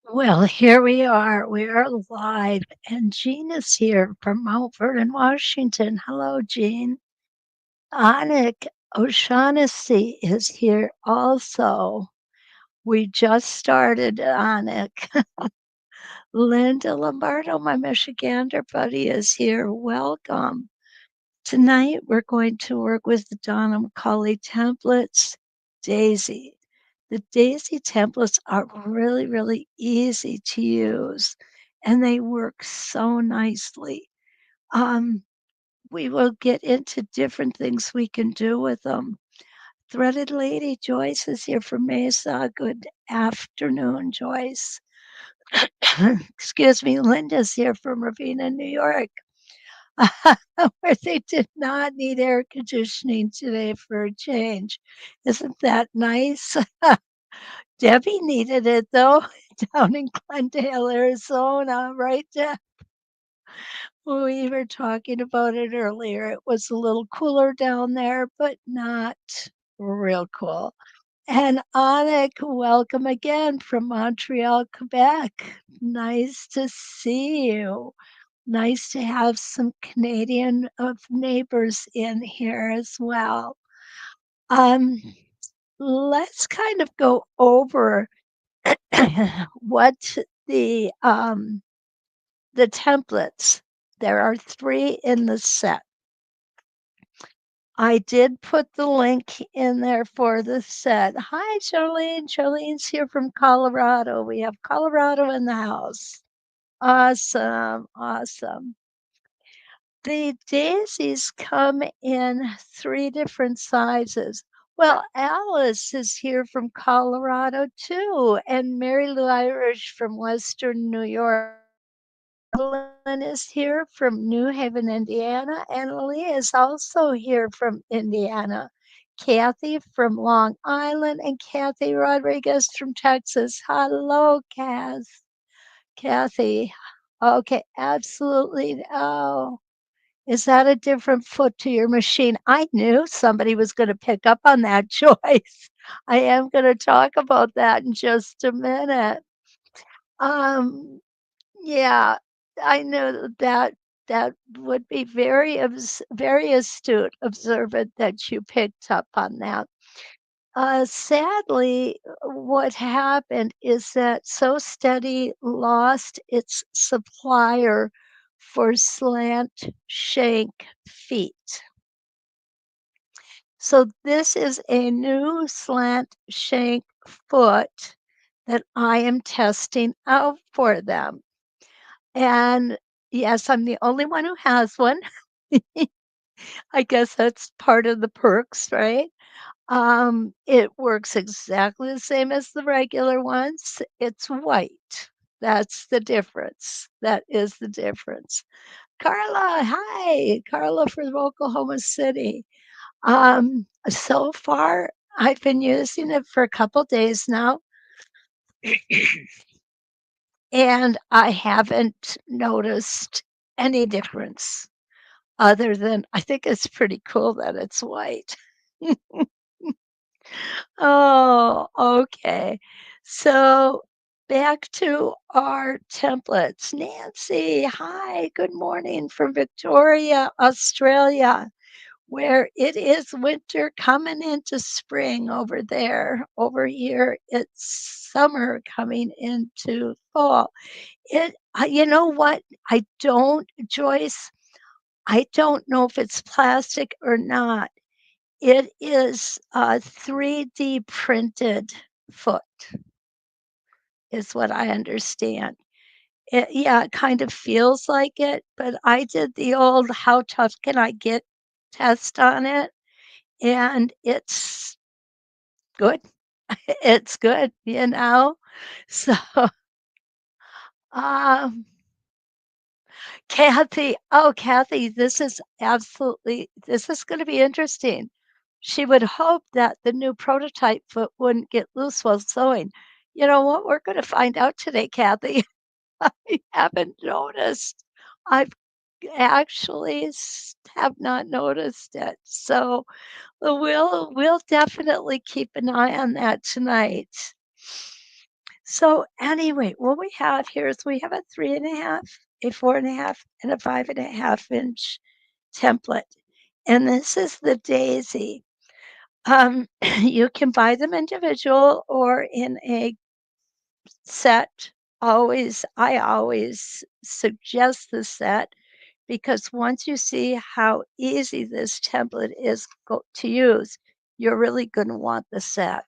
Well, here we are. We are live, and Jean is here from Mount Vernon, Washington. Hello, Jean. Anik O'Shaughnessy is here also. We just started, Anik. Linda Lombardo, my Michigander buddy, is here. Welcome. Tonight, we're going to work with the Donna McCauley templates. Daisy. The Daisy templates are really, really easy to use, and they work so nicely. Um, we will get into different things we can do with them. Threaded Lady Joyce is here from Mesa. Good afternoon, Joyce. Excuse me, Linda's here from Ravenna, New York. Where they did not need air conditioning today for a change. Isn't that nice? Debbie needed it though, down in Glendale, Arizona, right, Deb? We were talking about it earlier. It was a little cooler down there, but not real cool. And Anik, welcome again from Montreal, Quebec. Nice to see you. Nice to have some Canadian of neighbors in here as well. Um, let's kind of go over what the templates. There are 3 in the set. I did put the link in there for the set. Hi, Charlene. Charlene's here from Colorado. We have Colorado in the house. Awesome. Awesome. The daisies come in 3 different sizes. Well, Alice is here from Colorado too, and Mary Lou Irish from Western New York. Evelyn is here from New Haven, Indiana, and Leah is also here from Indiana. Kathy from Long Island and Kathy Rodriguez from Texas. Hello, Kathy. Okay, absolutely. Oh, is that a different foot to your machine? I knew somebody was going to pick up on that choice. I am going to talk about that in just a minute. Um, yeah, I know that would be very astute, observant that you picked up on that. Sadly, what happened is that So Steady lost its supplier for slant shank feet. So this is a new slant shank foot that I am testing out for them. And yes, I'm the only one who has one. I guess that's part of the perks, right? It works exactly the same as the regular ones. It's white. That's the difference. That is the difference. Carla, hi. Carla from Oklahoma City. So far, I've been using it for a couple days now, and I haven't noticed any difference other than I think it's pretty cool that it's white. Oh, okay. So back to our templates. Nancy, hi, good morning from Victoria, Australia, where it is winter coming into spring over there. Over here, it's summer coming into fall. You know what? Joyce, I don't know if it's plastic or not. It is a 3D printed foot, is what I understand. Yeah, it kind of feels like it, but I did the old "how tough can I get" test on it, and it's good. It's good, you know? So, um, Kathy, this is gonna be interesting. She would hope that the new prototype foot wouldn't get loose while sewing. You know what? We're gonna find out today, Kathy. I haven't noticed. I've actually have not noticed it. So we'll definitely keep an eye on that tonight. So anyway, what we have here is we have a 3.5, a 4.5, and a 5.5 inch template. And this is the daisy. You can buy them individual or in a set. I always suggest the set because once you see how easy this template is to use, you're really going to want the set.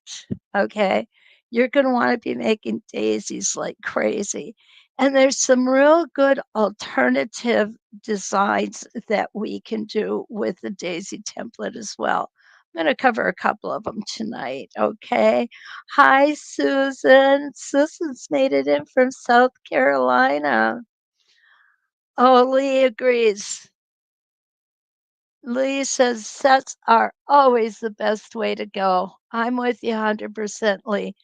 Okay. You're going to want to be making daisies like crazy. And there's some real good alternative designs that we can do with the daisy template as well. I'm going to cover a couple of them tonight. Okay. Hi, Susan. Susan's made it in from South Carolina. Oh, Lee agrees. Lee says sets are always the best way to go. I'm with you 100%, Lee.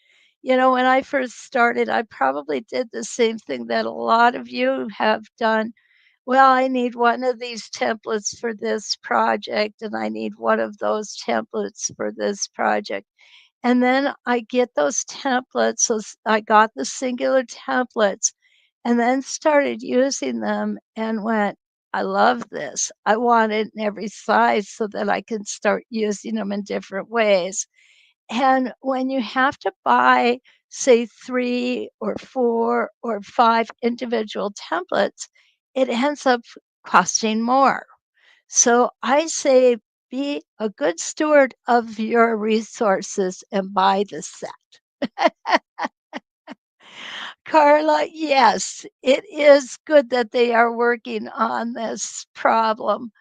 You know, when I first started, I probably did the same thing that a lot of you have done. Well, I need one of these templates for this project, and I need one of those templates for this project. And then I get those templates. I got the singular templates and then started using them and went, I love this. I want it in every size so that I can start using them in different ways. And when you have to buy, say, 3 or 4 or 5 individual templates, it ends up costing more. So I say be a good steward of your resources and buy the set. Carla, yes, it is good that they are working on this problem.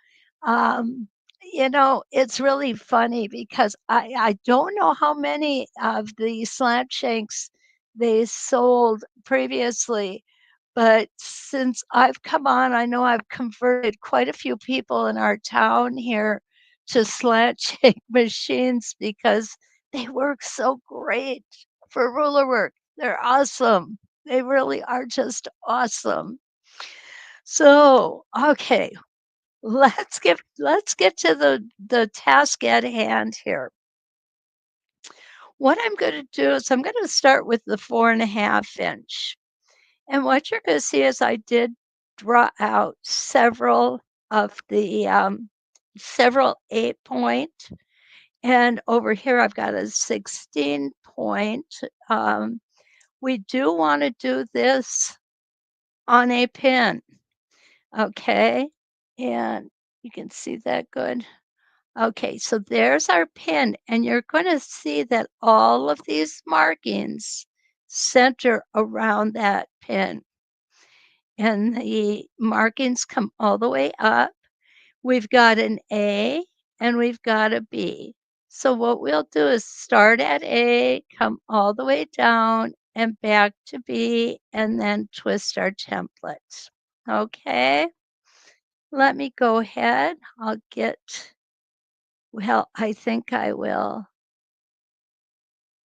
Um, it's really funny because I don't know how many of the slant shanks they sold previously, but since I've come on, I know I've converted quite a few people in our town here to slant shank machines because they work so great for ruler work. They're awesome. They really are just awesome. So, okay, let's get to the task at hand here. What I'm going to do is I'm going to start with the 4.5 inch. And what you're going to see is I did draw out of the several 8 point, and over here I've got a 16 point. Um, we do want to do this on a pin, okay? And you can see that good. Okay, so there's our pin, and you're going to see that all of these markings center around that pin. And the markings come all the way up. We've got an A and we've got a B. So what we'll do is start at A, come all the way down and back to B, and then twist our template. Okay, let me go ahead. Well, I think I will.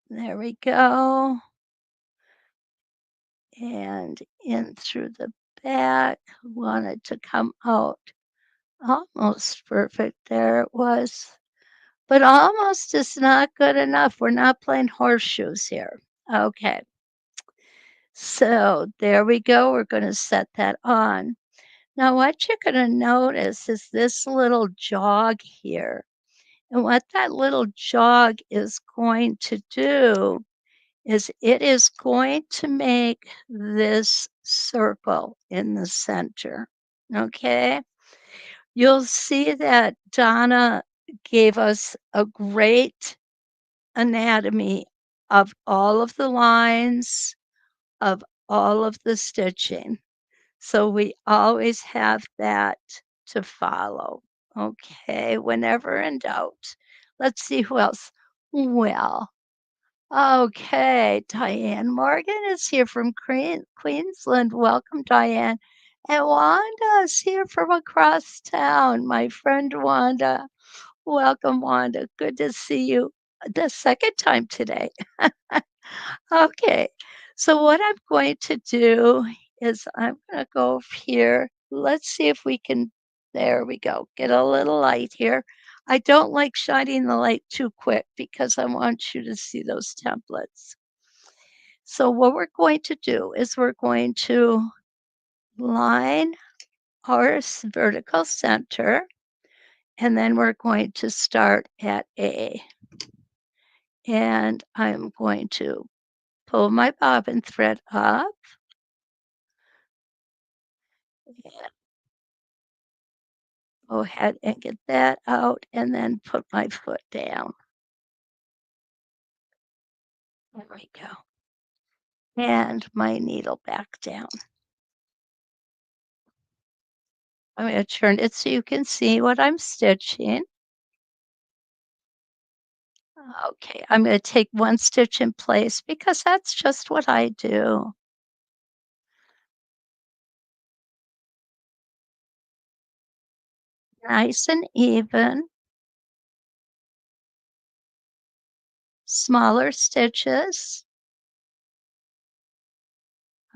There we go. And in through the back, wanted to come out almost perfect. There it was. But almost is not good enough. We're not playing horseshoes here. Okay. So there we go. We're going to set that on. Now, what you're going to notice is this little jog here. And what that little jog is going to do is it is going to make this circle in the center. Okay. You'll see that Donna gave us a great anatomy of all of the lines, of all of the stitching. So we always have that to follow. Okay, whenever in doubt. Let's see who else. Well, okay, Diane Morgan is here from Queensland. Welcome, Diane. And Wanda is here from across town. My friend Wanda. Welcome, Wanda. Good to see you the second time today. Okay, so what I'm going to do is I'm going to go over here. Let's see if we can, there we go, get a little light here. I don't like shining the light too quick because I want you to see those templates. So what we're going to do is we're going to line our vertical center, and then we're going to start at A. And I'm going to pull my bobbin thread up, and go ahead and get that out, and then put my foot down. There we go. And my needle back down. I'm going to turn it so you can see what I'm stitching. Okay, I'm going to take one stitch in place because that's just what I do. Nice and even, smaller stitches.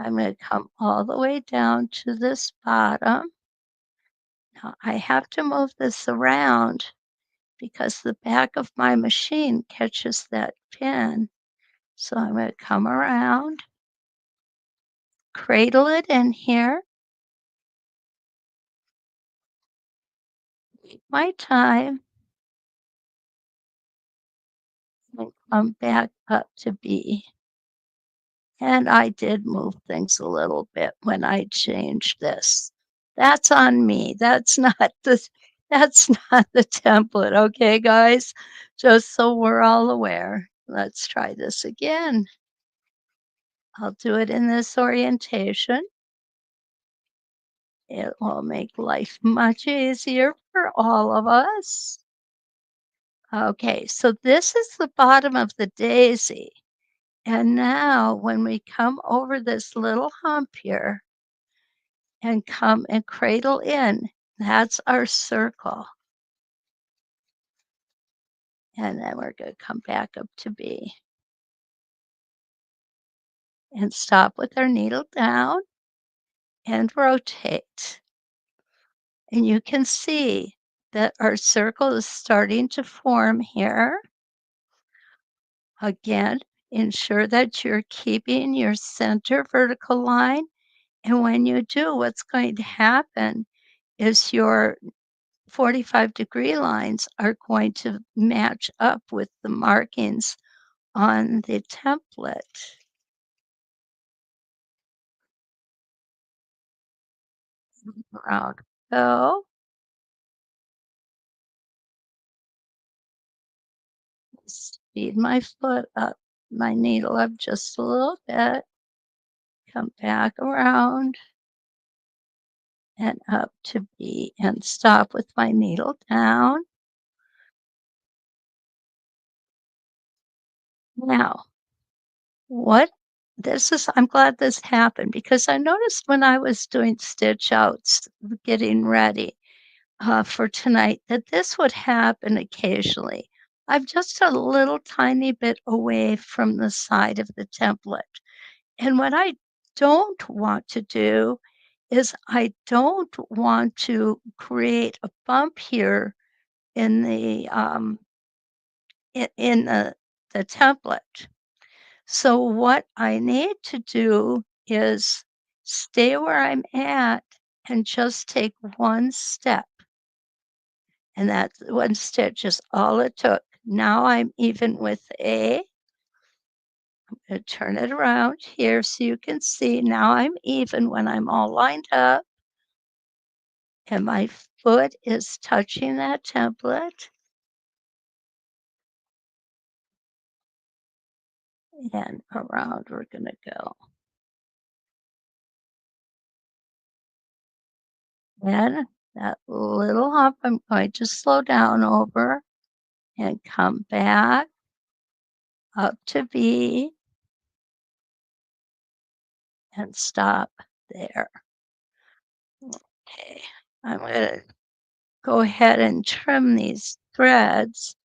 I'm going to come all the way down to this bottom. Now I have to move this around because the back of my machine catches that pin. So I'm going to come around, cradle it in here, take my time, and come back up to B. And I did move things a little bit when I changed this. That's on me. That's not the template, okay, guys? Just so we're all aware. Let's try this again. I'll do it in this orientation. It will make life much easier for all of us. Okay, so this is the bottom of the daisy. And now when we come over this little hump here and come and cradle in, that's our circle. And then we're going to come back up to B and stop with our needle down and rotate. And you can see that our circle is starting to form here. Again, ensure that you're keeping your center vertical line. And when you do, what's going to happen is your 45-degree lines are going to match up with the markings on the template. Around go. Speed my foot up, my needle up just a little bit. Come back around and up to B and stop with my needle down. Now, what this is I'm glad this happened because I noticed when I was doing stitch outs, getting ready, for tonight, that this would happen occasionally. I'm just a little tiny bit away from the side of the template. And what I don't want to do is I don't want to create a bump here in the template. So what I need to do is stay where I'm at and just take one step. And that one stitch is all it took. Now I'm even with A. I'm gonna turn it around here so you can see now I'm even when I'm all lined up and my foot is touching that template. And around we're gonna go. Then that little hump I'm going to slow down over and come back up to B and stop there. Okay, I'm gonna go ahead and trim these threads.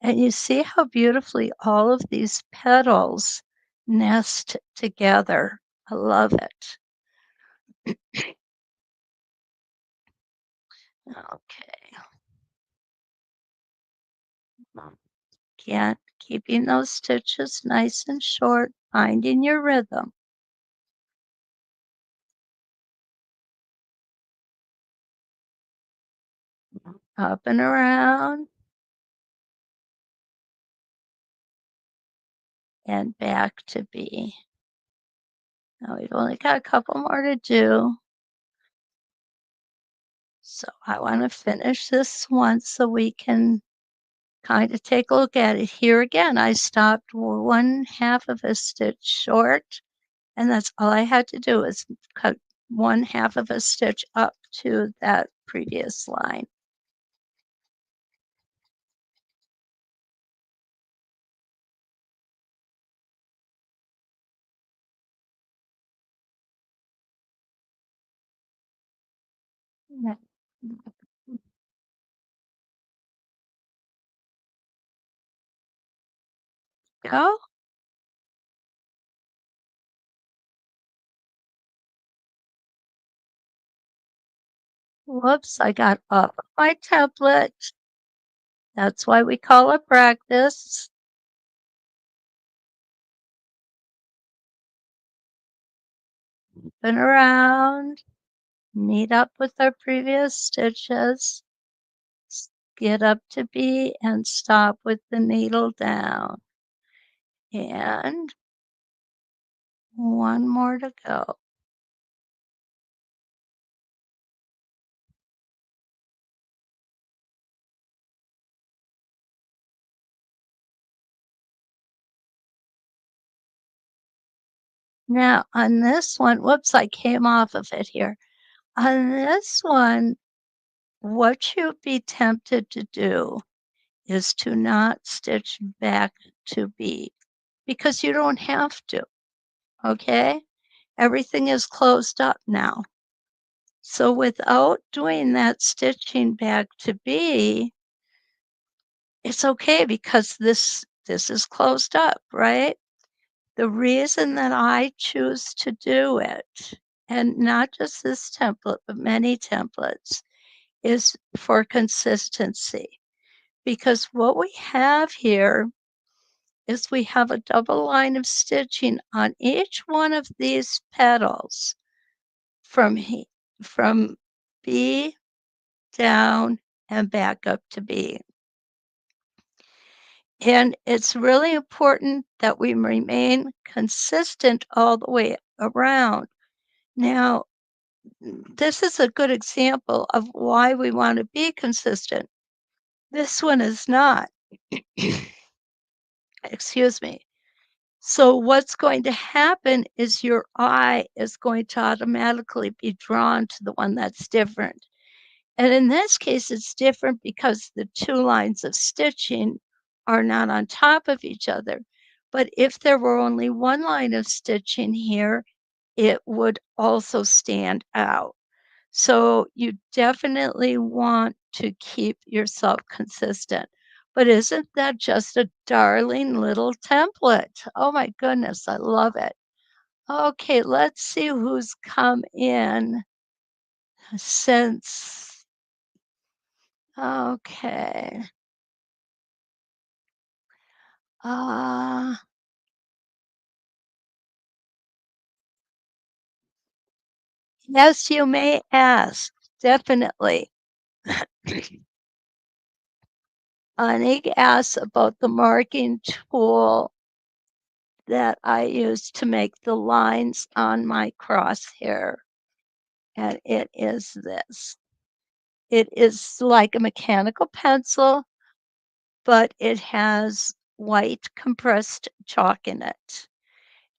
And you see how beautifully all of these petals nest together. I love it. Okay. Can't keeping those stitches nice and short, finding your rhythm. Up and around and back to B. Now we've only got a couple more to do. So I want to finish this one so we can kind of take a look at it. Here again, I stopped 1/2 of a stitch short, and that's all I had to do is cut 1/2 of a stitch up to that previous line. There we go. Whoops, I got off of my template. That's why we call it practice. Spin around, meet up with our previous stitches, get up to B and stop with the needle down. And one more to go. Now on this one, whoops, I came off of it here. On this one, what you'd be tempted to do is to not stitch back to B because you don't have to, okay? Everything is closed up now. So without doing that stitching back to B, it's okay because this is closed up, right? The reason that I choose to do it, and not just this template, but many templates, is for consistency. Because what we have here is we have a double line of stitching on each one of these petals from from B down and back up to B. And it's really important that we remain consistent all the way around. Now, this is a good example of why we want to be consistent. This one is not. Excuse me. So what's going to happen is your eye is going to automatically be drawn to the one that's different. And in this case, it's different because the two lines of stitching are not on top of each other. But if there were only one line of stitching here, it would also stand out. So you definitely want to keep yourself consistent. But isn't that just a darling little template? Oh my goodness, I love it. Okay, let's see who's come in since. Okay. Uh, yes, you may ask. Definitely. Anik asks about the marking tool that I use to make the lines on my crosshair. And it is this. It is like a mechanical pencil, but it has white compressed chalk in it.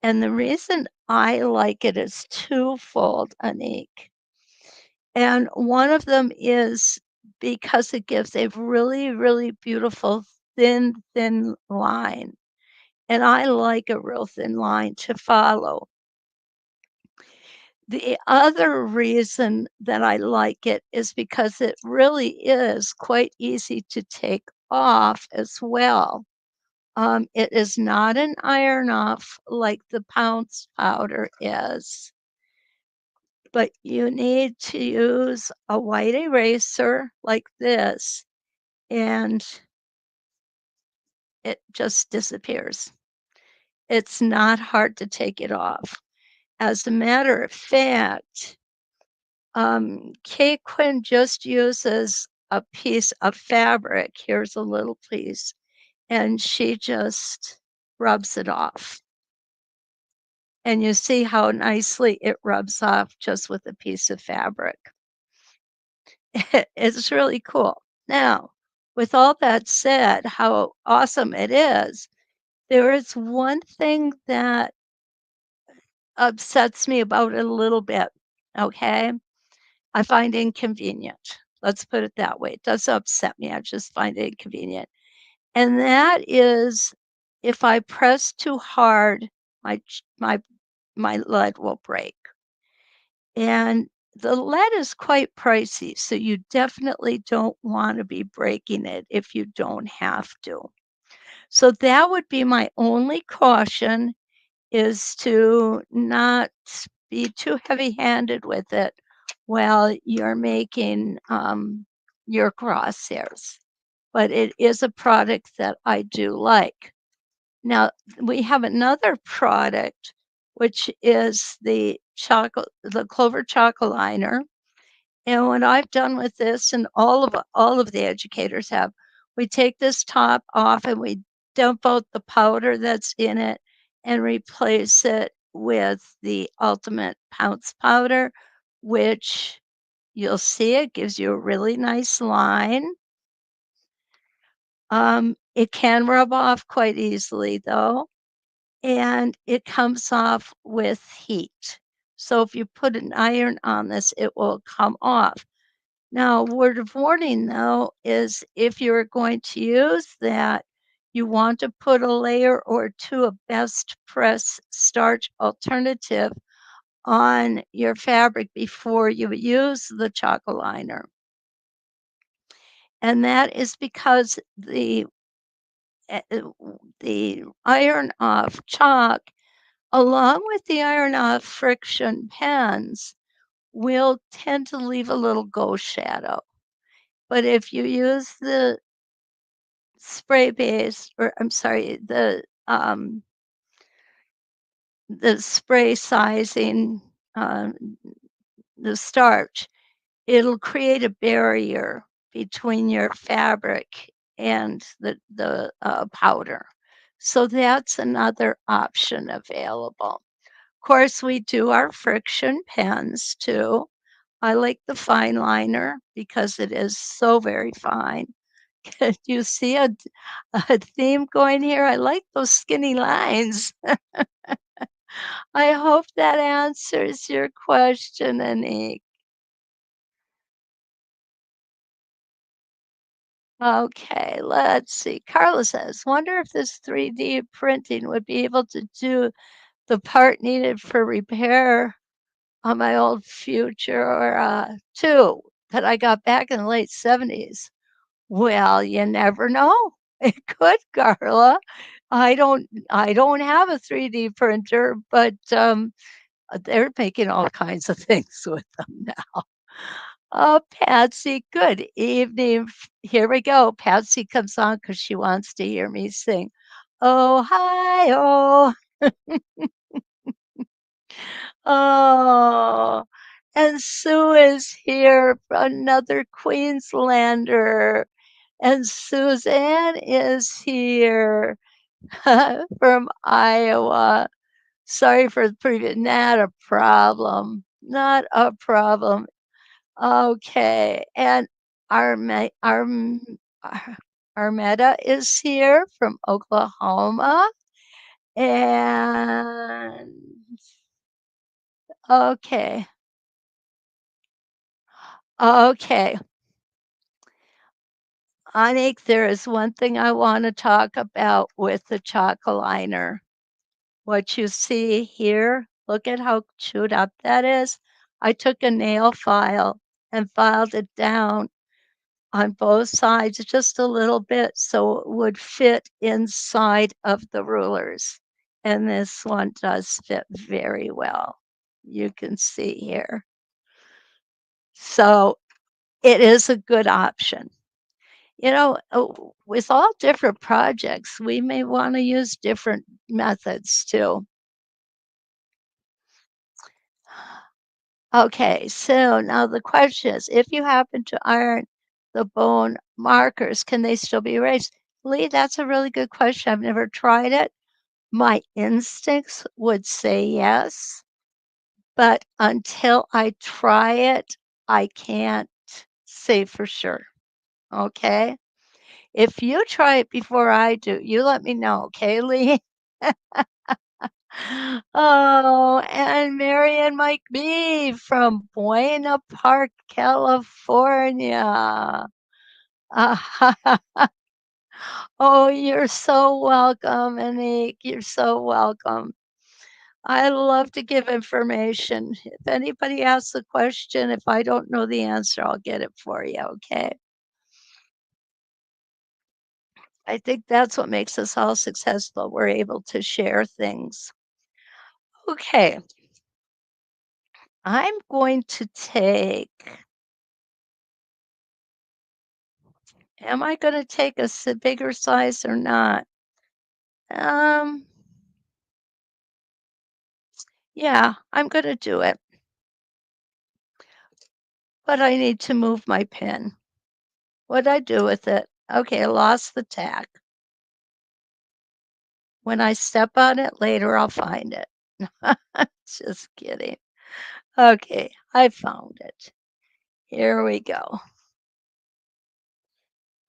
And the reason I like it is twofold, Anik. And one of them is because it gives a really, really beautiful thin line. And I like a real thin line to follow. The other reason that I like it is because it really is quite easy to take off as well. It is not an iron off like the Pounce powder is, but you need to use a white eraser like this and it just disappears. It's not hard to take it off. As a matter of fact, Kay Quinn just uses a piece of fabric. Here's a little piece, and she just rubs it off. And you see how nicely it rubs off just with a piece of fabric. It's really cool. Now, with all that said, how awesome it is, there is one thing that upsets me about it a little bit, okay? I find inconvenient. Let's put it that way. It doesn't upset me. I just find it inconvenient. And that is if I press too hard, my lead will break. And the lead is quite pricey, so you definitely don't want to be breaking it if you don't have to. So that would be my only caution, is to not be too heavy-handed with it while you're making, your crosshairs. But it is a product that I do like. Now, we have another product, which is the Clover Chocolate Liner, and what I've done with this, and all of the educators have, we take this top off and we dump out the powder that's in it and replace it with the Ultimate Pounce powder, which you'll see it gives you a really nice line. It can rub off quite easily though, and it comes off with heat. So if you put an iron on this, it will come off. Now, word of warning though is if you're going to use that, you want to put a layer or two of best press starch alternative on your fabric before you use the chocolate liner. And that is because the iron off chalk, along with the iron off friction pens, will tend to leave a little ghost shadow. But if you use the spray base, or I'm sorry, the spray sizing, the starch, it'll create a barrier between your fabric and the powder. So that's another option available. Of course, we do our friction pens too. I like the fine liner because it is so very fine. Can you see a theme going here? I like those skinny lines. I hope that answers your question, Anik. Okay, let's see. Carla says, wonder if this 3D printing would be able to do the part needed for repair on my old Future 2 that I got back in the late 70s. Well, you never know. It could, Carla. I don't have a 3D printer, but they're making all kinds of things with them now. Oh, Patsy, good evening. Here we go. Patsy comes on because she wants to hear me sing. Ohio. Oh, and Sue is here, another Queenslander. And Suzanne is here from Iowa. Sorry for the previous, not a problem. Not a problem. Okay, and Ar Armetta is here from Oklahoma, and okay, okay. Anik, there is one thing I wanna talk about with the chalk liner. What you see here, look at how chewed up that is. I took a nail file and filed it down on both sides just a little bit so it would fit inside of the rulers. And this one does fit very well. You can see here. So it is a good option. With all different projects, we may wanna use different methods too. Okay, so now the question is, if you happen to iron the bone markers, can they still be erased? Lee, that's a really good question. I've never tried it. My instincts would say yes, but until I try it, I can't say for sure. Okay? If you try it before I do, you let me know, okay, Lee? Oh, and Mary and Mike B from Buena Park, California. Oh, you're so welcome, Anik. You're so welcome. I love to give information. If anybody asks a question, if I don't know the answer, I'll get it for you, okay? I think that's what makes us all successful. We're able to share things. Okay, I'm going to take, am I going to take a bigger size or not? Um, yeah, I'm going to do it, but I need to move my pin. What'd I do with it? Okay, I lost the tack. When I step on it later, I'll find it. Just kidding. Okay, I found it. Here we go.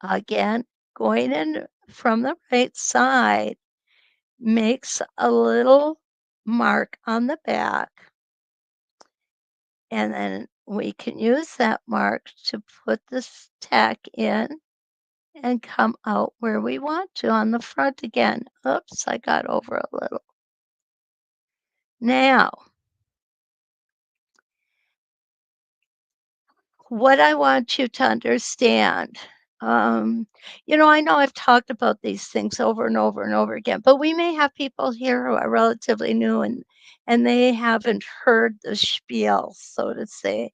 Again, going in from the right side makes a little mark on the back, and then we can use that mark to put this tack in and come out where we want to on the front again. Oops, I got over a little. Now, what I want you to understand, um, I know I've talked about these things over and over and over again, but we may have people here who are relatively new and they haven't heard the spiel, so to say.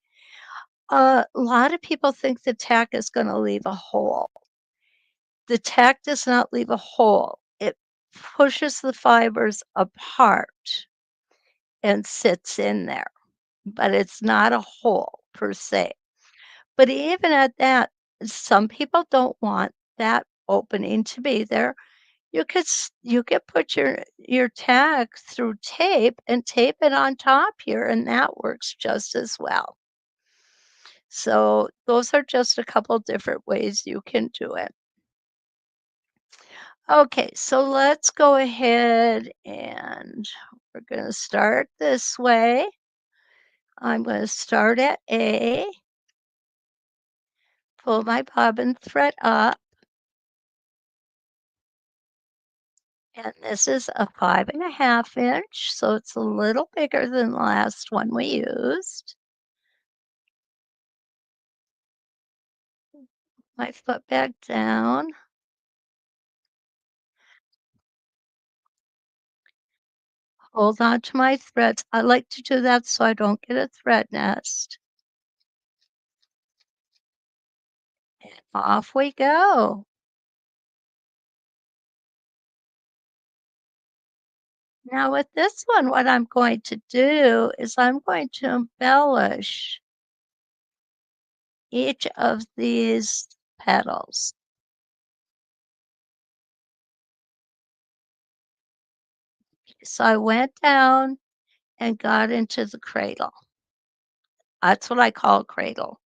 A lot of people think the tack is going to leave a hole. The tack does not leave a hole. It pushes the fibers apart and sits in there, but it's not a hole per se. But even at that, some people don't want that opening to be there. You could put your tag through tape and tape it on top here, and that works just as well. So those are just a couple different ways you can do it. Okay, so let's go ahead and we're going to start this way. I'm going to start at A, pull my bobbin thread up. And this is a 5.5 inch, so it's a little bigger than the last one we used. My foot back down. Hold on to my threads. I like to do that so I don't get a thread nest. And off we go. Now with this one, what I'm going to do is I'm going to embellish each of these petals. So I went down and got into the cradle. That's what I call a cradle.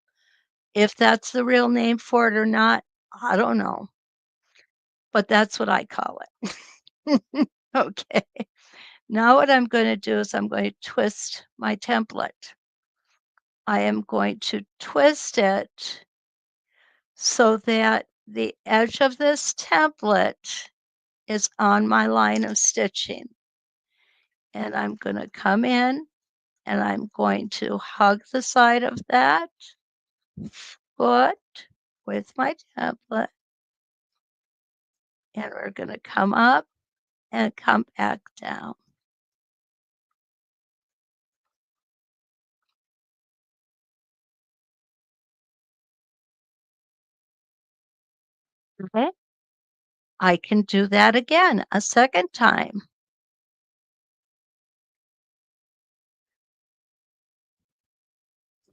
If that's the real name for it or not, I don't know, but that's what I call it. Okay. Now what I'm gonna do is I'm going to twist my template. I am going to twist it so that the edge of this template is on my line of stitching. And I'm gonna come in and I'm going to hug the side of that foot with my template, and we're gonna come up and come back down. Okay. I can do that again a second time.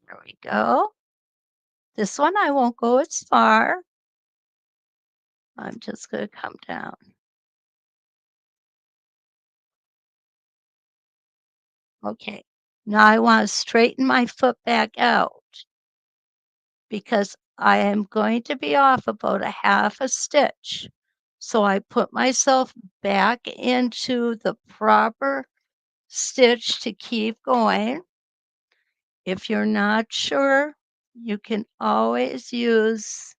There we go. This one I won't go as far. I'm just gonna come down. Okay. Now I wanna straighten my foot back out because I am going to be off about a half a stitch. So I put myself back into the proper stitch to keep going. If you're not sure, you can always use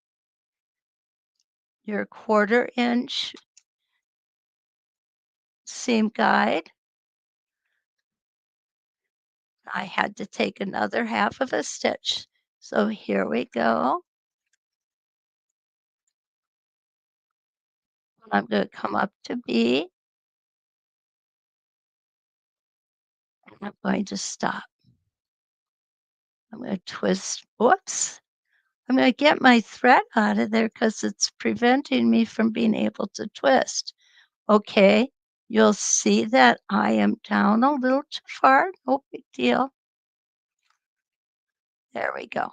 your 1/4 inch seam guide. I had to take another half of a stitch. So here we go. I'm going to come up to B. And I'm going to stop. I'm going to twist. Whoops. I'm going to get my thread out of there because it's preventing me from being able to twist. Okay. You'll see that I am down a little too far. No big deal. There we go.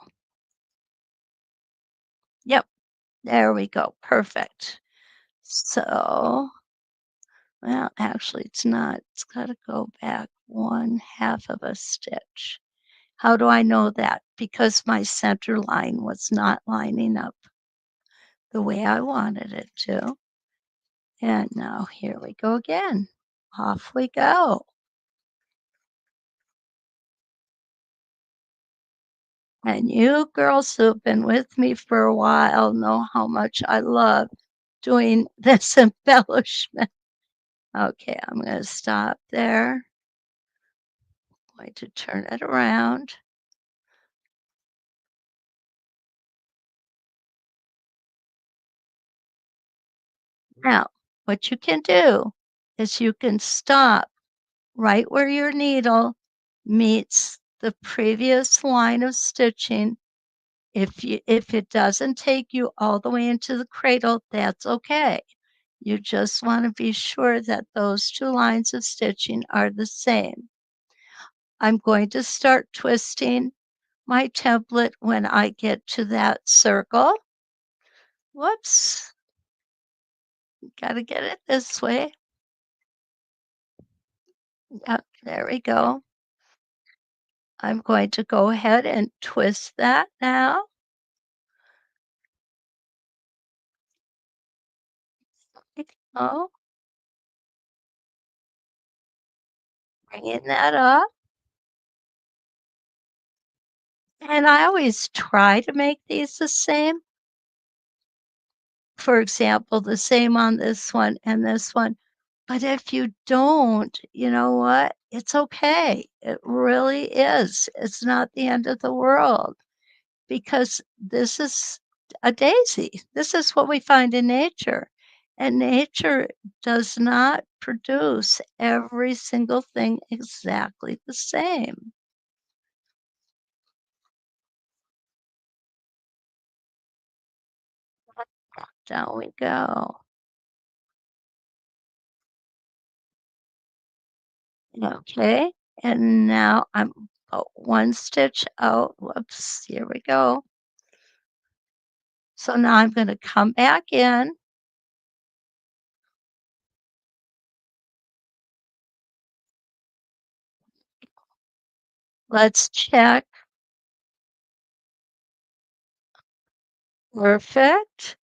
Yep. There we go. Perfect. So, well, actually, it's not. It's got to go back 1/2 of a stitch. How do I know that? Because my center line was not lining up the way I wanted it to. And now here we go again. Off we go. And you girls who've been with me for a while know how much I love doing this embellishment. Okay, I'm going to stop there. Going to turn it around. Now, what you can do is you can stop right where your needle meets the previous line of stitching. If it doesn't take you all the way into the cradle, that's okay. You just want to be sure that those two lines of stitching are the same. I'm going to start twisting my template when I get to that circle. Whoops, got to get it this way. Yep, there we go. I'm going to go ahead and twist that now. Oh, bringing that up. And I always try to make these the same. For example, the same on this one and this one. But if you don't, you know what? It's okay. It really is. It's not the end of the world because this is a daisy. This is what we find in nature. And nature does not produce every single thing exactly the same. Down we go. Okay. And now I'm one stitch out. Whoops. Here we go. So now I'm going to come back in. Let's check. Perfect.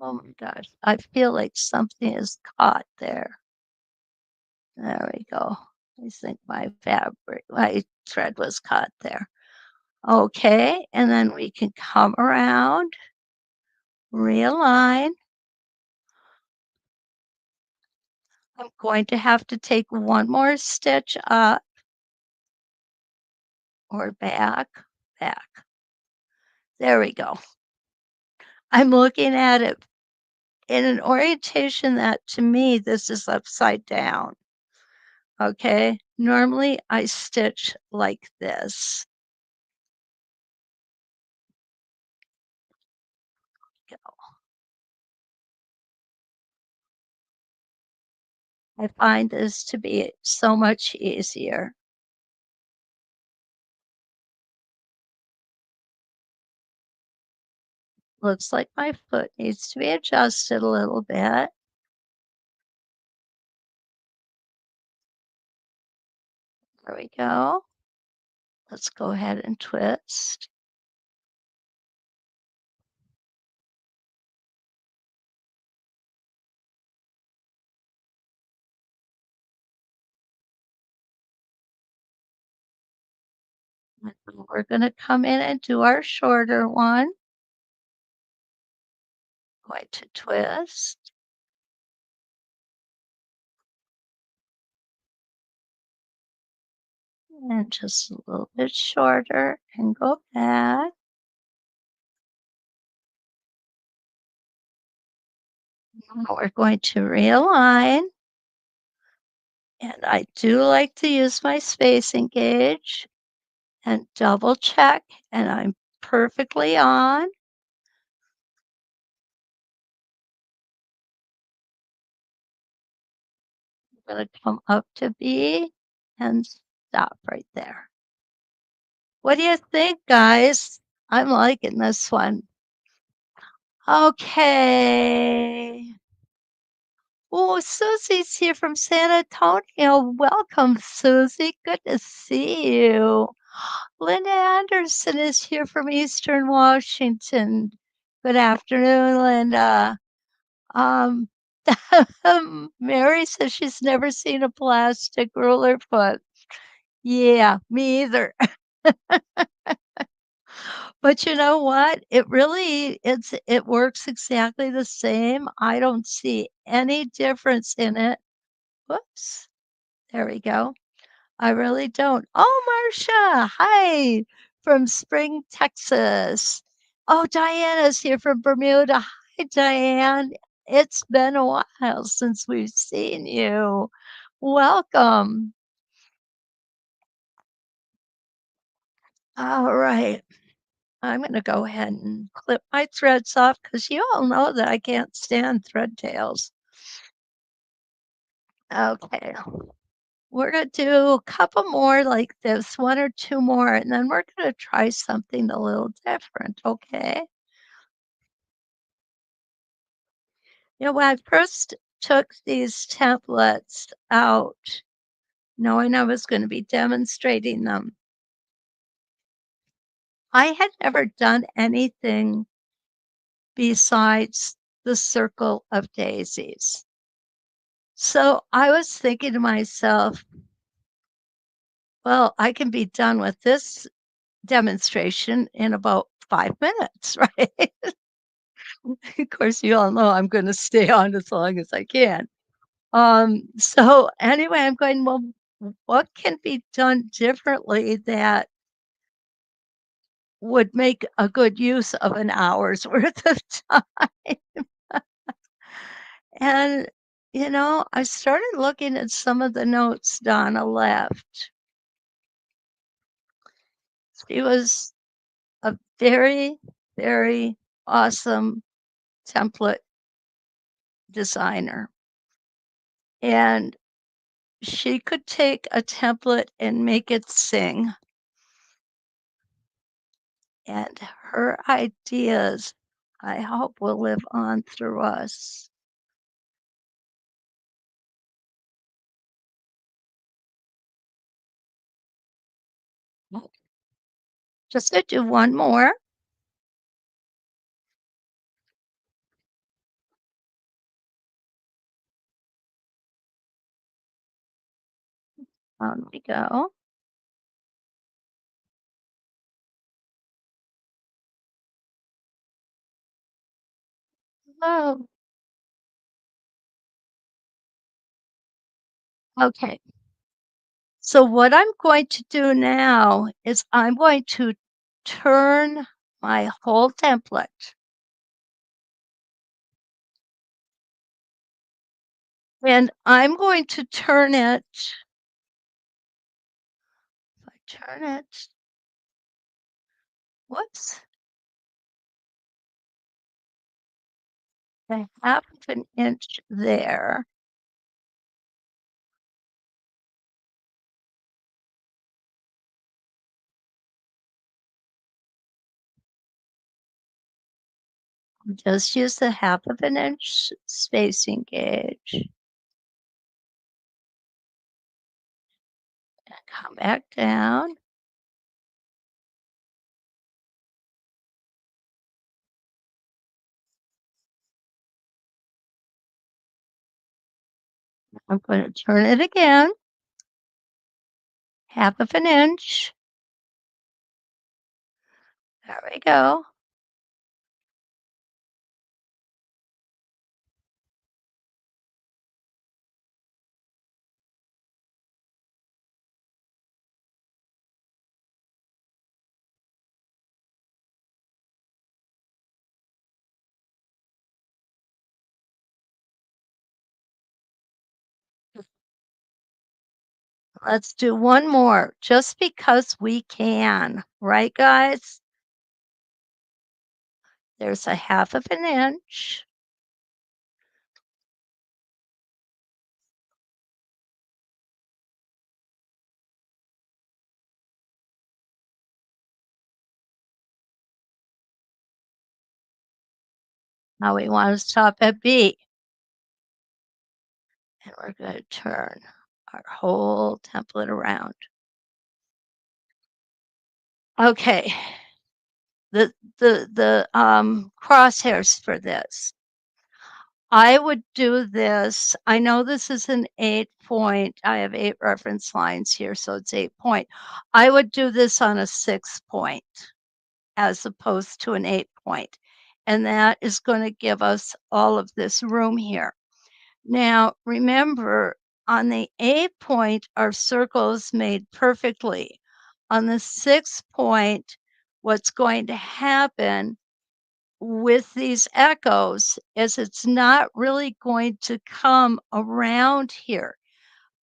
Oh my gosh. I feel like something is caught there. There we go. I think my thread was caught there. Okay. And then we can come around, realign. I'm going to have to take one more stitch up or back. There we go. I'm looking at it in an orientation that to me, this is upside down. okay? Normally, I stitch like this. I find this to be so much easier. Looks like my foot needs to be adjusted a little bit. There we go. Let's go ahead and twist. And we're gonna come in and do our shorter one. Going to twist and just a little bit shorter and go back. Now we're going to realign, and I do like to use my spacing gauge and double check, and I'm perfectly on. I'm gonna come up to B and stop right there. What do you think, guys? I'm liking this one. Okay. Oh, Susie's here from San Antonio. Welcome, Susie. Good to see you. Linda Anderson is here from Eastern Washington. Good afternoon, Linda. Um, Mary says she's never seen a plastic ruler foot. Yeah, me either. But you know what? It works exactly the same. I don't see any difference in it. Whoops. There we go. I really don't. Oh, Marcia. Hi from Spring, Texas. Oh, Diana's here from Bermuda. Hi, Diane. It's been a while since we've seen you. Welcome. All right. I'm going to go ahead and clip my threads off because you all know that I can't stand thread tails. Okay. We're going to do a couple more like this, one or two more, and then we're going to try something a little different. Okay. When I first took these templates out, knowing I was going to be demonstrating them, I had never done anything besides the circle of daisies. So I was thinking to myself, well, I can be done with this demonstration in about 5 minutes, right? Of course, you all know I'm going to stay on as long as I can. So anyway, I'm going, well, what can be done differently that would make a good use of an hour's worth of time? And, I started looking at some of the notes Donna left. She was a very, very awesome template designer. And she could take a template and make it sing. And her ideas, I hope, will live on through us. Just to do one more. On we go. Oh, okay. So what I'm going to do now is I'm going to turn my whole template, and I'm going to turn it turn it. Whoops. A half of an inch there. Just use the half of an inch spacing gauge. And come back down. I'm going to turn it again. Half of an inch. There we go. Let's do one more just because we can, right, guys? There's a half of an inch. Now we want to stop at B. And we're going to turn our whole template around. Okay. The crosshairs for this. I would do this. I know this is an 8-point. I have 8 reference lines here, so it's 8-point. I would do this on a 6-point as opposed to an 8-point. And that is going to give us all of this room here. Now, remember, on the 8-point, our circle is made perfectly. On the 6-point, what's going to happen with these echoes is it's not really going to come around here.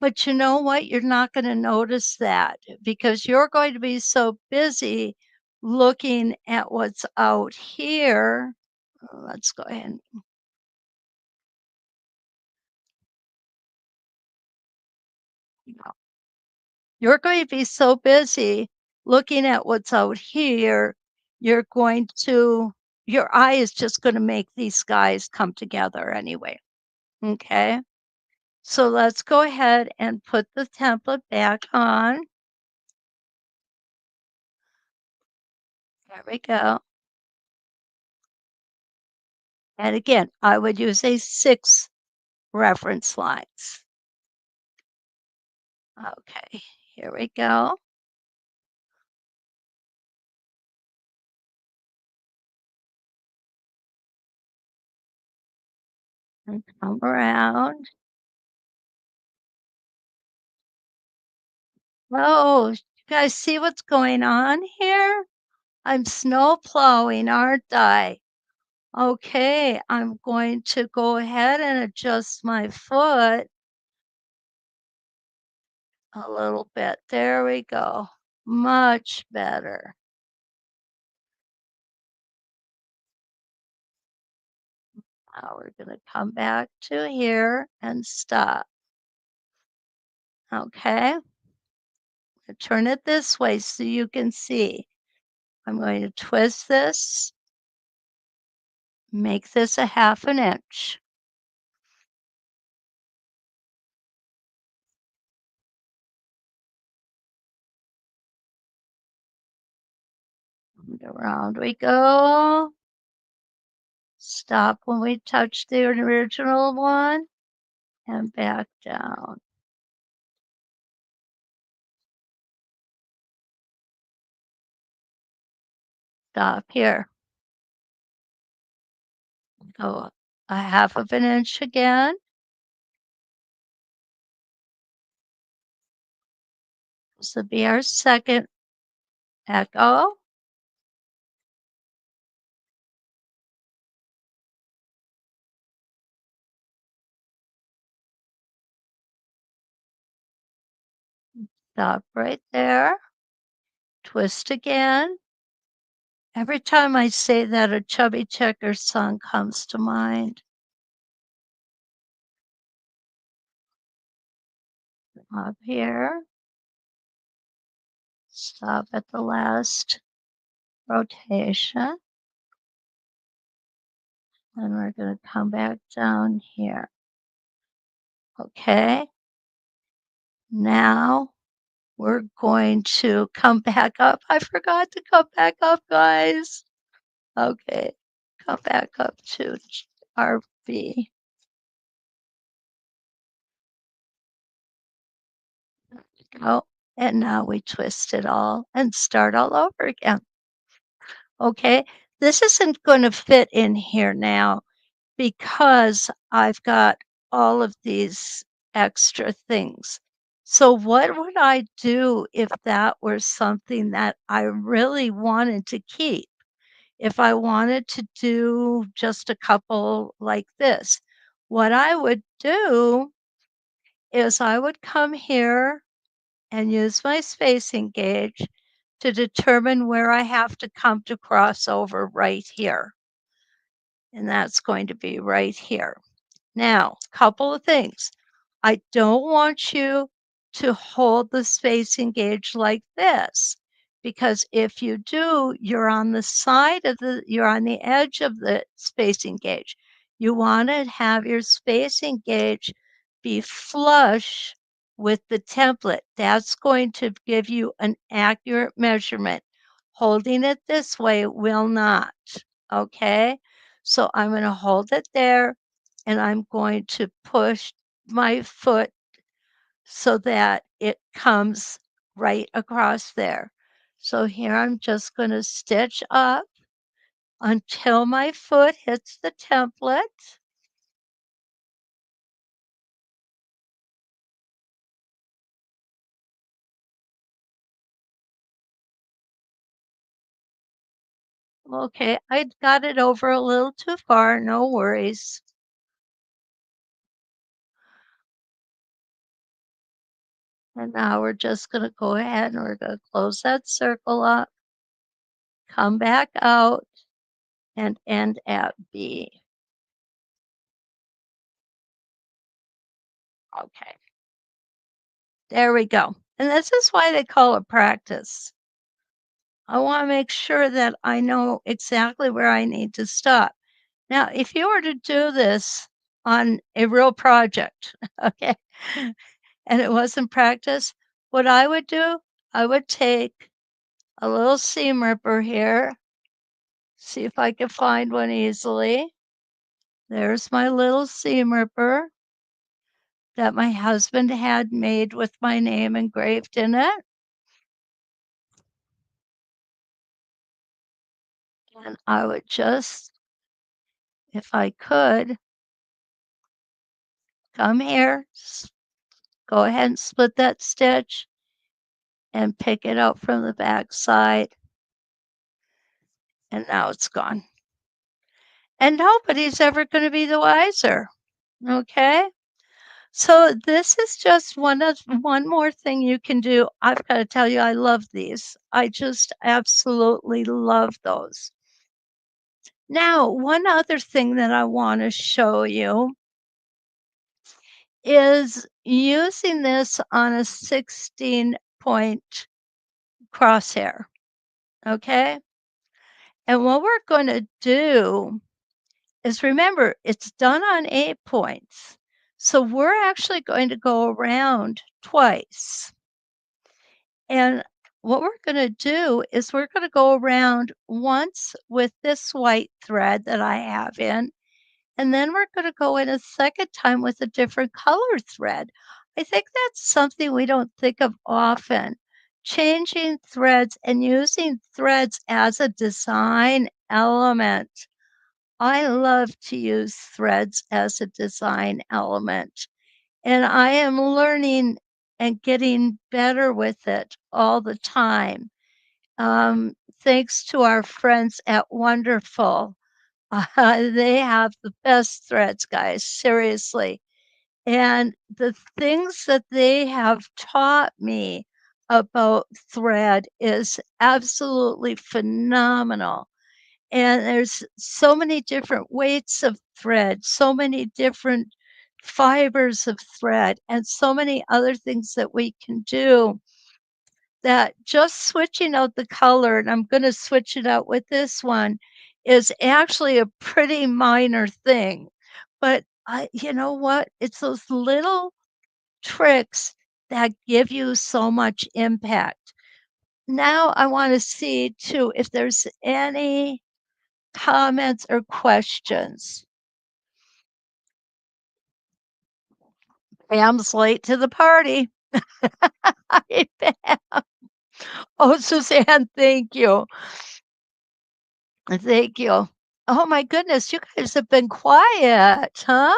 But you know what? You're not going to notice that because you're going to be so busy looking at what's out here. Let's go ahead. You're going to be so busy looking at what's out here, your eye is just going to make these guys come together anyway. Okay. So let's go ahead and put the template back on. There we go. And again, I would use a 6 reference lines. Okay, here we go. And come around. Oh, you guys see what's going on here? I'm snow plowing, aren't I? Okay, I'm going to go ahead and adjust my foot a little bit. There we go. Much better. Now we're going to come back to here and stop. Okay. Turn it this way so you can see. I'm going to twist this, make this a half an inch. And around we go. Stop when we touch the original one and back down. Stop here. Go a half of an inch again. This will be our second echo. Stop right there. twist again. Every time I say that, a Chubby Checker song comes to mind. Up here. Stop at the last rotation. And we're going to come back down here. Okay. Now we're going to come back up. I forgot to come back up, guys. Okay. Come back up to RV. Oh, and now we twist it all and start all over again. Okay. This isn't going to fit in here now because I've got all of these extra things. So what would I do if that were something that I really wanted to keep? If I wanted to do just a couple like this, what I would do is I would come here and use my spacing gauge to determine where I have to come to cross over right here. And that's going to be right here. Now, couple of things. I don't want you to hold the spacing gauge like this, because if you do, you're on the you're on the edge of the spacing gauge. You want to have your spacing gauge be flush with the template. That's going to give you an accurate measurement. Holding it this way will not, okay? So I'm going to hold it there and I'm going to push my foot so that it comes right across there. So here I'm just going to stitch up until my foot hits the template. Okay, I got it over a little too far, no worries. And now we're just going to go ahead and we're going to close that circle up, come back out, and end at B. Okay. There we go. And this is why they call it practice. I want to make sure that I know exactly where I need to stop. Now, if you were to do this on a real project, okay, and it wasn't practice, what I would do, I would take a little seam ripper here, see if I can find one easily. There's my little seam ripper that my husband had made with my name engraved in it. And I would just, if I could, come here, go ahead and split that stitch and pick it out from the back side. And now it's gone. And nobody's ever going to be the wiser. Okay. So this is just one more thing you can do. I've got to tell you, I love these. I just absolutely love those. Now, one other thing that I want to show you is using this on a 16-point crosshair. Okay. And what we're going to do is, remember, it's done on 8 points. So we're actually going to go around twice. And what we're going to do is we're going to go around once with this white thread that I have in, and then we're going to go in a second time with a different color thread. I think that's something we don't think of often. Changing threads and using threads as a design element. I love to use threads as a design element, and I am learning and getting better with it all the time. Thanks to our friends at Wonderful. They have the best threads, guys, seriously. And the things that they have taught me, about thread is absolutely phenomenal. And there's so many different weights of thread, so many different fibers of thread, and so many other things that we can do that just switching out the color, and I'm going to switch it out with this one, is actually a pretty minor thing. But you know what? It's those little tricks that give you so much impact. Now I want to see too if there's any comments or questions. Pam's late to the party. Hi, Pam. Oh, Suzanne, thank you. Thank you. Oh my goodness, you guys have been quiet, huh?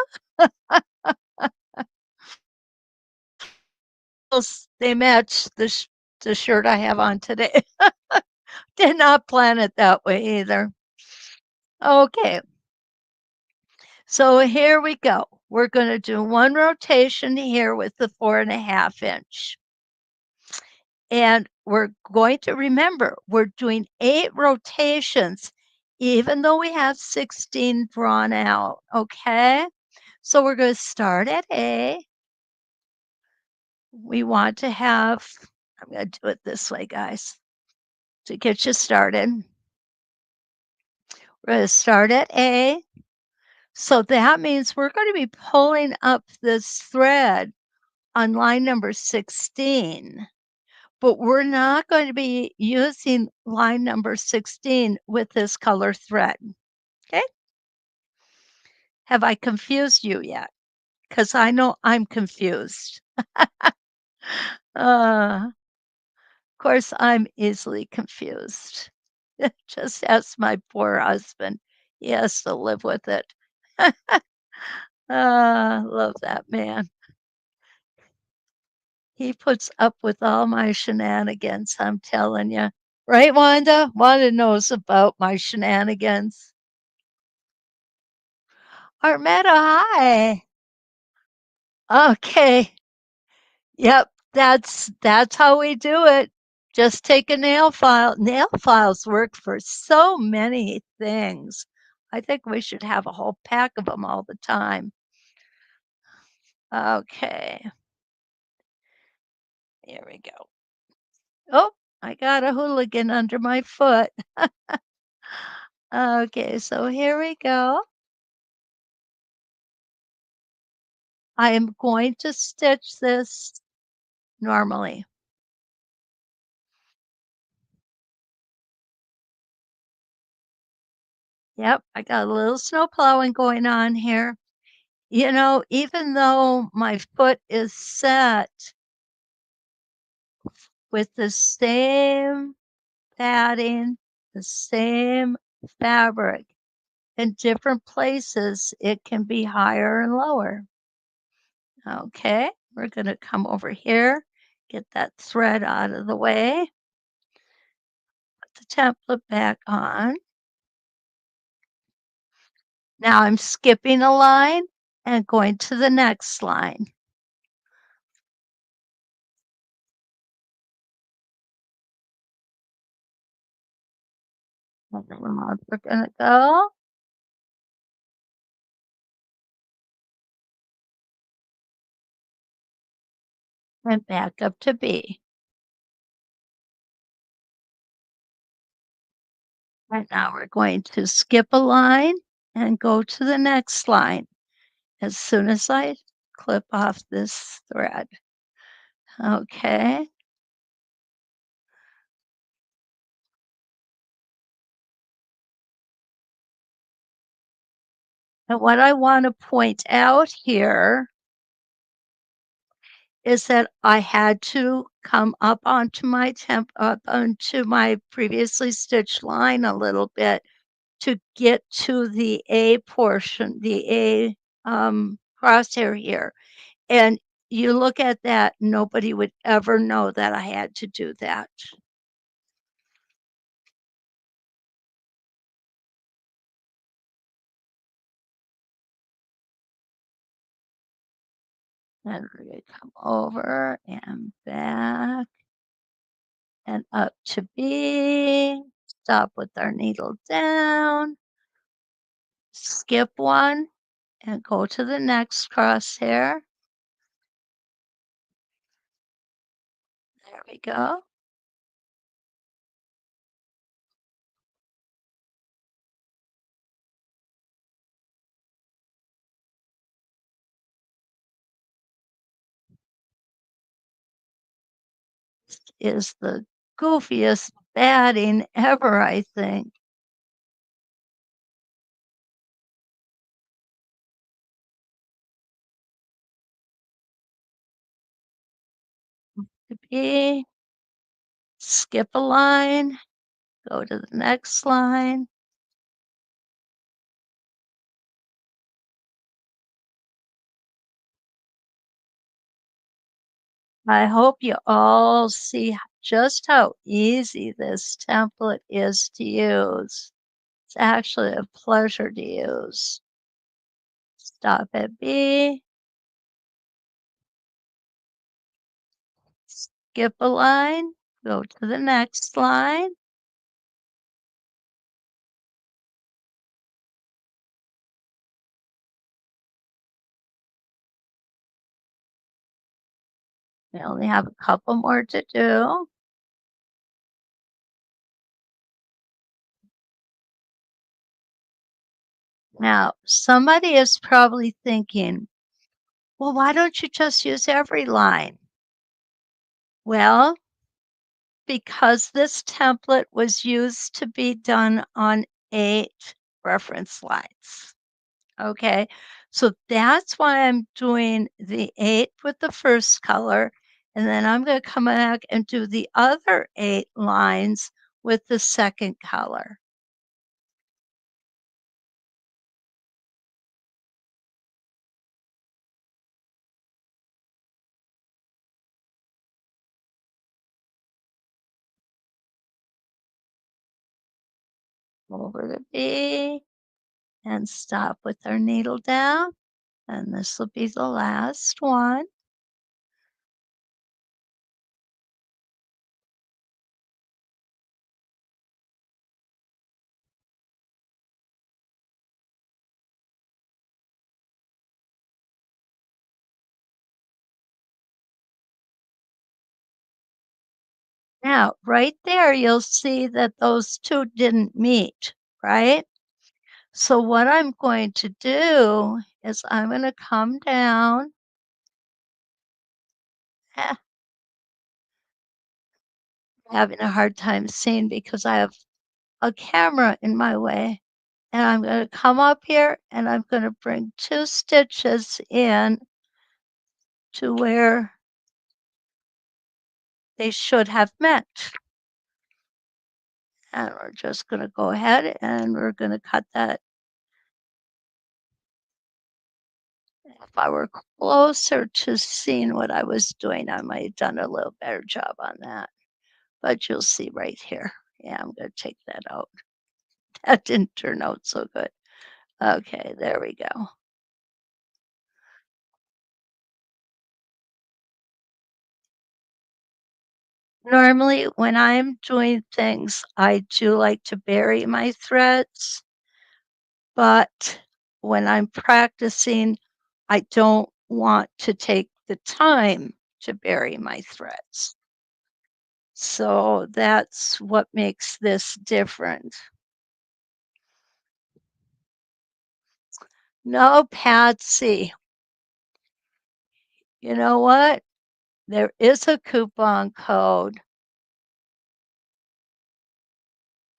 They match the shirt I have on today. Did not plan it that way either. Okay, so here we go. We're going to do one rotation here with the 4.5 inch. And we're going to remember, we're doing 8 rotations, even though we have 16 drawn out, okay? So we're going to start at A. We want to have, I'm going to do it this way, guys, to get you started. We're going to start at A. So that means we're going to be pulling up this thread on line number 16. But we're not going to be using line number 16 with this color thread. Okay? Have I confused you yet? Because I know I'm confused. Of course, I'm easily confused. Just ask my poor husband. He has to live with it. Love that man. He puts up with all my shenanigans, I'm telling you. Right, Wanda? Wanda knows about my shenanigans. Armetta, hi. Okay. Yep, that's how we do it. Just take a nail file. Nail files work for so many things. I think we should have a whole pack of them all the time. Okay. Here we go. Oh, I got a hooligan under my foot. Okay, so here we go. I am going to stitch this normally. Yep, I got a little snow plowing going on here. You know, even though my foot is set with the same padding, the same fabric, in different places, it can be higher and lower. Okay, we're going to come over here, get that thread out of the way, put the template back on. Now I'm skipping a line and going to the next line. We're going to go. And back up to B. Right now we're going to skip a line and go to the next line as soon as I clip off this thread. Okay. And what I want to point out here is that I had to come up onto my previously stitched line a little bit to get to the A portion, the A crosshair here. And you look at that, nobody would ever know that I had to do that. And we're going to come over and back. and up to B. Stop with our needle down, skip one, and go to the next crosshair. There we go. Is the goofiest batting ever, I think. To B, skip a line, go to the next line. I hope you all see just how easy this template is to use. It's actually a pleasure to use. Stop at B, skip a line, go to the next line. We only have a couple more to do. Now, somebody is probably thinking, well, why don't you just use every line? Well, because this template was used to be done on 8 reference lines. Okay, so that's why I'm doing the 8 with the first color, and then I'm going to come back and do the other 8 lines with the second color. Over to B and stop with our needle down, and this will be the last one. Now, right there, you'll see that those 2 didn't meet, right? So what I'm going to do is I'm going to come down. Eh, having a hard time seeing because I have a camera in my way. And I'm going to come up here and I'm going to bring 2 stitches in to where they should have met. And we're just going to go ahead and we're going to cut that. If I were closer to seeing what I was doing, I might have done a little better job on that. But you'll see right here. Yeah, I'm going to take that out. That didn't turn out so good. Okay, there we go. Normally, when I'm doing things, I do like to bury my threads, but when I'm practicing, I don't want to take the time to bury my threads. So that's what makes this different. No, Patsy, you know what? There is a coupon code,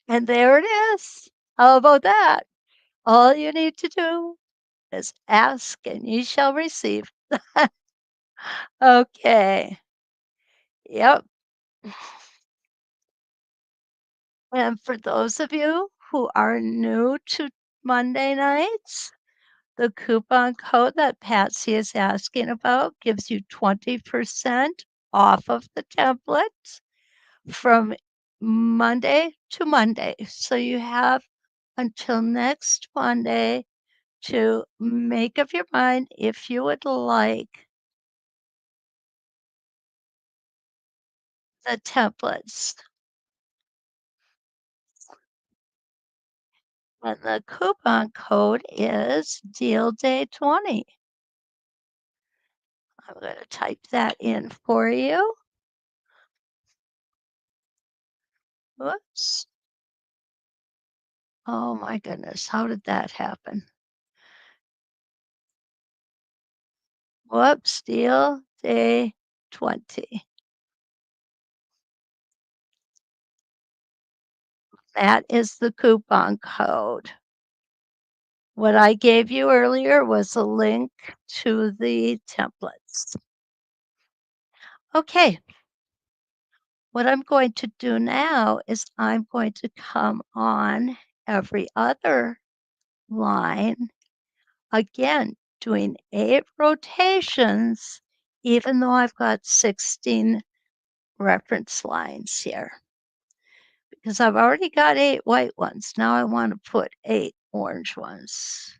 and there it is. How about that? All you need to do is ask and ye shall receive. Okay. Yep. And for those of you who are new to Monday nights, the coupon code that Patsy is asking about gives you 20% off of the templates from Monday to Monday. So you have until next Monday to make up your mind if you would like the templates. And the coupon code is Deal Day 20. I'm going to type that in for you. Whoops. Oh my goodness, how did that happen? Whoops, Deal Day 20. That is the coupon code. What I gave you earlier was a link to the templates. Okay, what I'm going to do now is I'm going to come on every other line, again, doing 8 rotations, even though I've got 16 reference lines here. Because I've already got 8 white ones. Now I want to put 8 orange ones.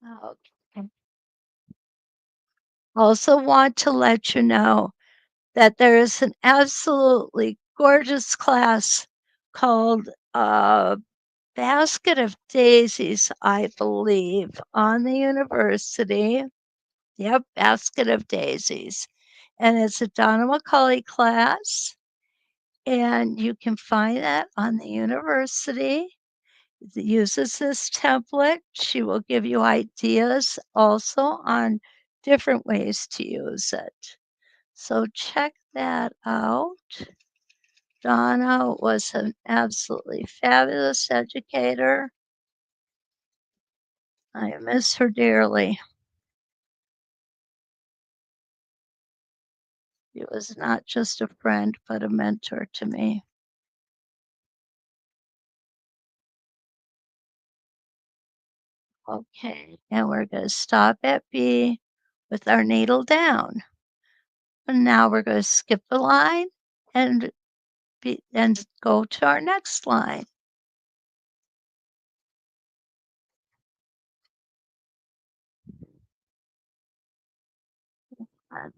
Okay. Also want to let you know that there is an absolutely gorgeous class called Basket of Daisies, I believe, on the university. Yep, Basket of Daisies. And it's a Donna McCauley class. And you can find that on the university. It uses this template. She will give you ideas also on different ways to use it. So check that out. Donna was an absolutely fabulous educator. I miss her dearly. She was not just a friend, but a mentor to me. Okay, and we're going to stop at B with our needle down. And now we're going to skip the line and go to our next line. And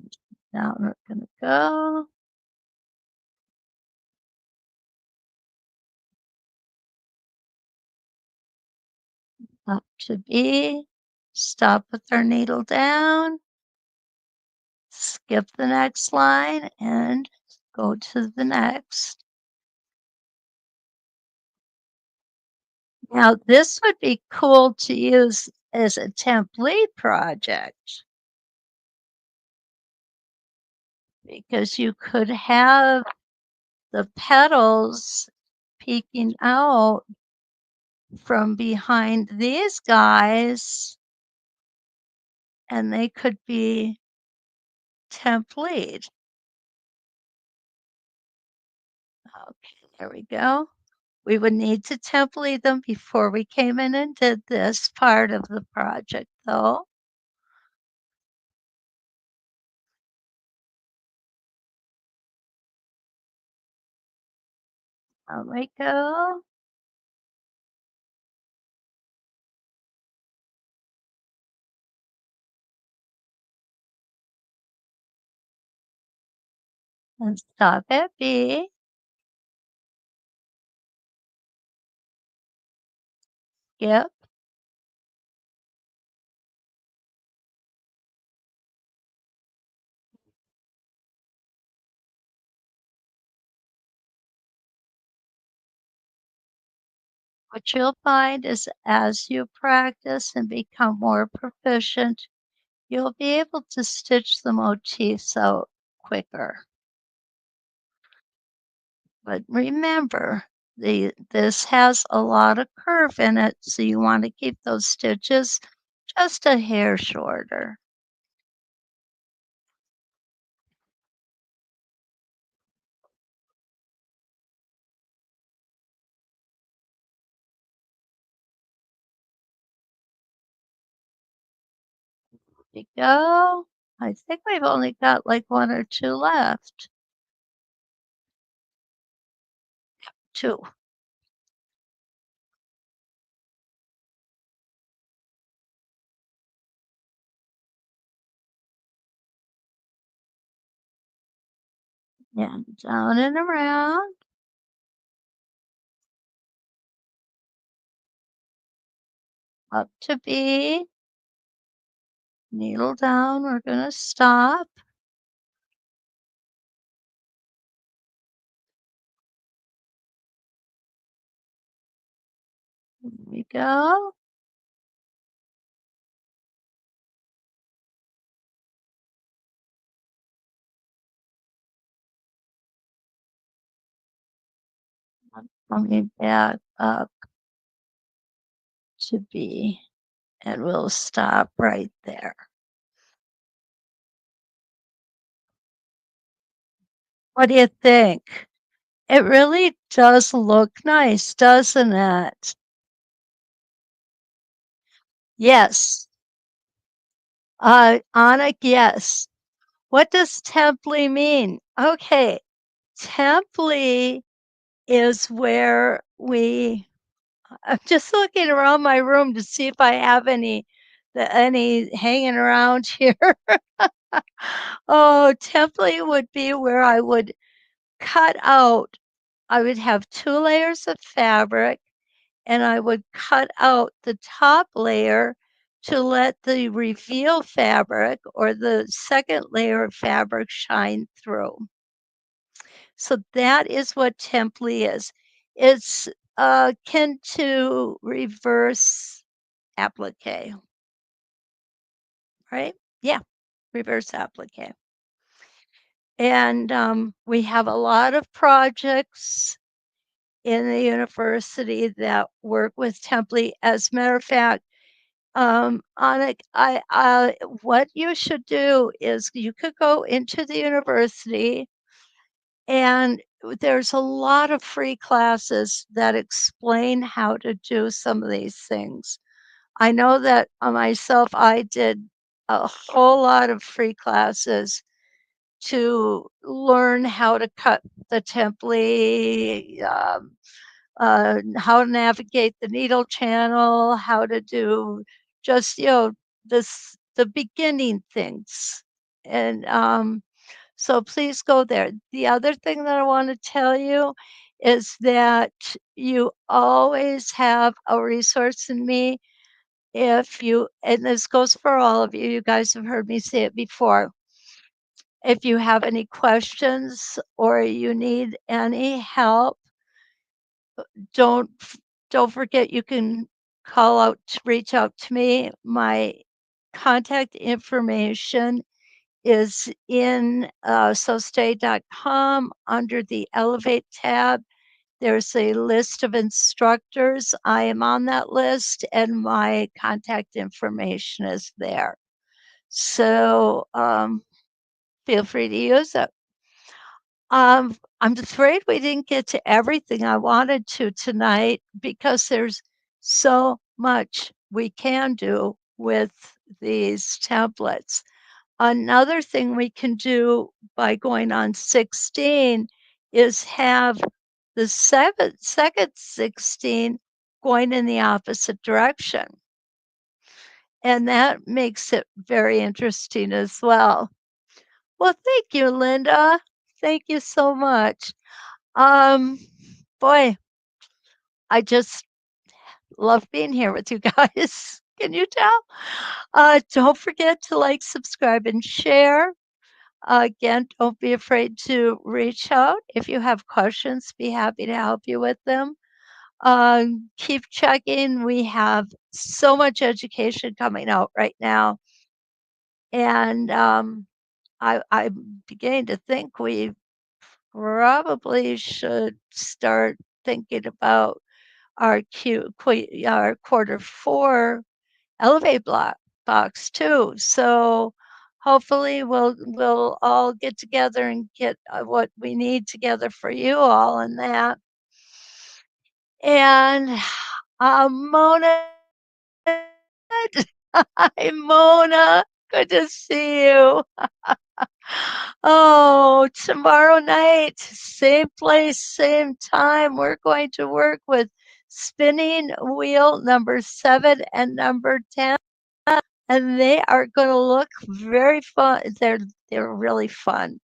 now we're going to go up to B, stop with our needle down, skip the next line, and go to the next. Now, this would be cool to use as a template project because you could have the petals peeking out from behind these guys, and they could be template. Okay, there we go. We would need to template them before we came in and did this part of the project, though. There we go. And stop at B. Skip. What you'll find is as you practice and become more proficient, you'll be able to stitch the motifs out quicker. But remember, this has a lot of curve in it, so you want to keep those stitches just a hair shorter. There you go. I think we've only got like 1 or 2 left. 2. and down and around. Up to B, needle down, we're gonna stop. There we go. Coming back up to B, and we'll stop right there. What do you think? It really does look nice, doesn't it? Yes. Anik, yes. What does Temply mean? Okay, Temply is where I'm just looking around my room to see if I have any hanging around here. Oh, Temply would be where I would cut out. I would have 2 layers of fabric, and I would cut out the top layer to let the reveal fabric or the second layer of fabric shine through. So that is what Temply is. It's akin to reverse applique, right? Yeah, reverse applique. And we have a lot of projects in the university that work with Temply. As a matter of fact, Anik, what you should do is you could go into the university, and there's a lot of free classes that explain how to do some of these things. I know that myself, I did a whole lot of free classes to learn how to cut the template, how to navigate the needle channel, how to do just, the beginning things. And so please go there. The other thing that I want to tell you is that you always have a resource in me if you, and this goes for all of you, you guys have heard me say it before. If you have any questions or you need any help, don't don't forget you can reach out to me. My contact information is in sostay.com under the Elevate tab. There's a list of instructors. I am on that list, and my contact information is there. So feel free to use it. I'm afraid we didn't get to everything I wanted to tonight because there's so much we can do with these templates. Another thing we can do by going on 16 is have the second 16 going in the opposite direction. And that makes it very interesting as well. Well, thank you, Linda. Thank you so much. Um, Boy, I just love being here with you guys. Can you tell? Don't forget to like, subscribe, and share. Again, don't be afraid to reach out. If you have questions, be happy to help you with them. Keep checking. We have so much education coming out right now. And I'm beginning to think we probably should start thinking about our quarter 4 elevate block box too. So hopefully we'll all get together and get what we need together for you all in that. And Mona, hi Mona, good to see you. Oh, tomorrow night, same place, same time. We're going to work with spinning wheel number 7 and number 10, and they are going to look very fun. They're really fun.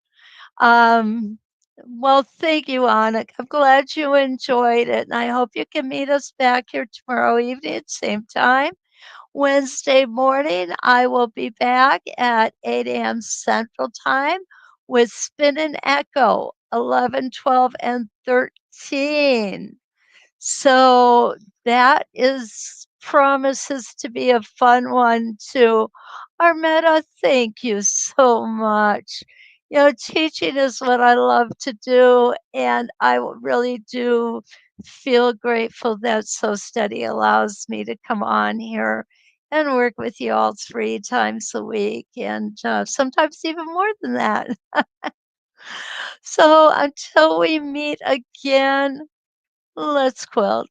Um, Well, thank you, Anna. I'm glad you enjoyed it, and I hope you can meet us back here tomorrow evening at same time. Wednesday morning, I will be back at 8 a.m. Central Time with Spin and Echo 11, 12, and 13. So that is promises to be a fun one too. Armetta, thank you so much. Teaching is what I love to do, and really do feel grateful that So Steady allows me to come on here and work with you all 3 times a week, and sometimes even more than that. So until we meet again, let's quilt.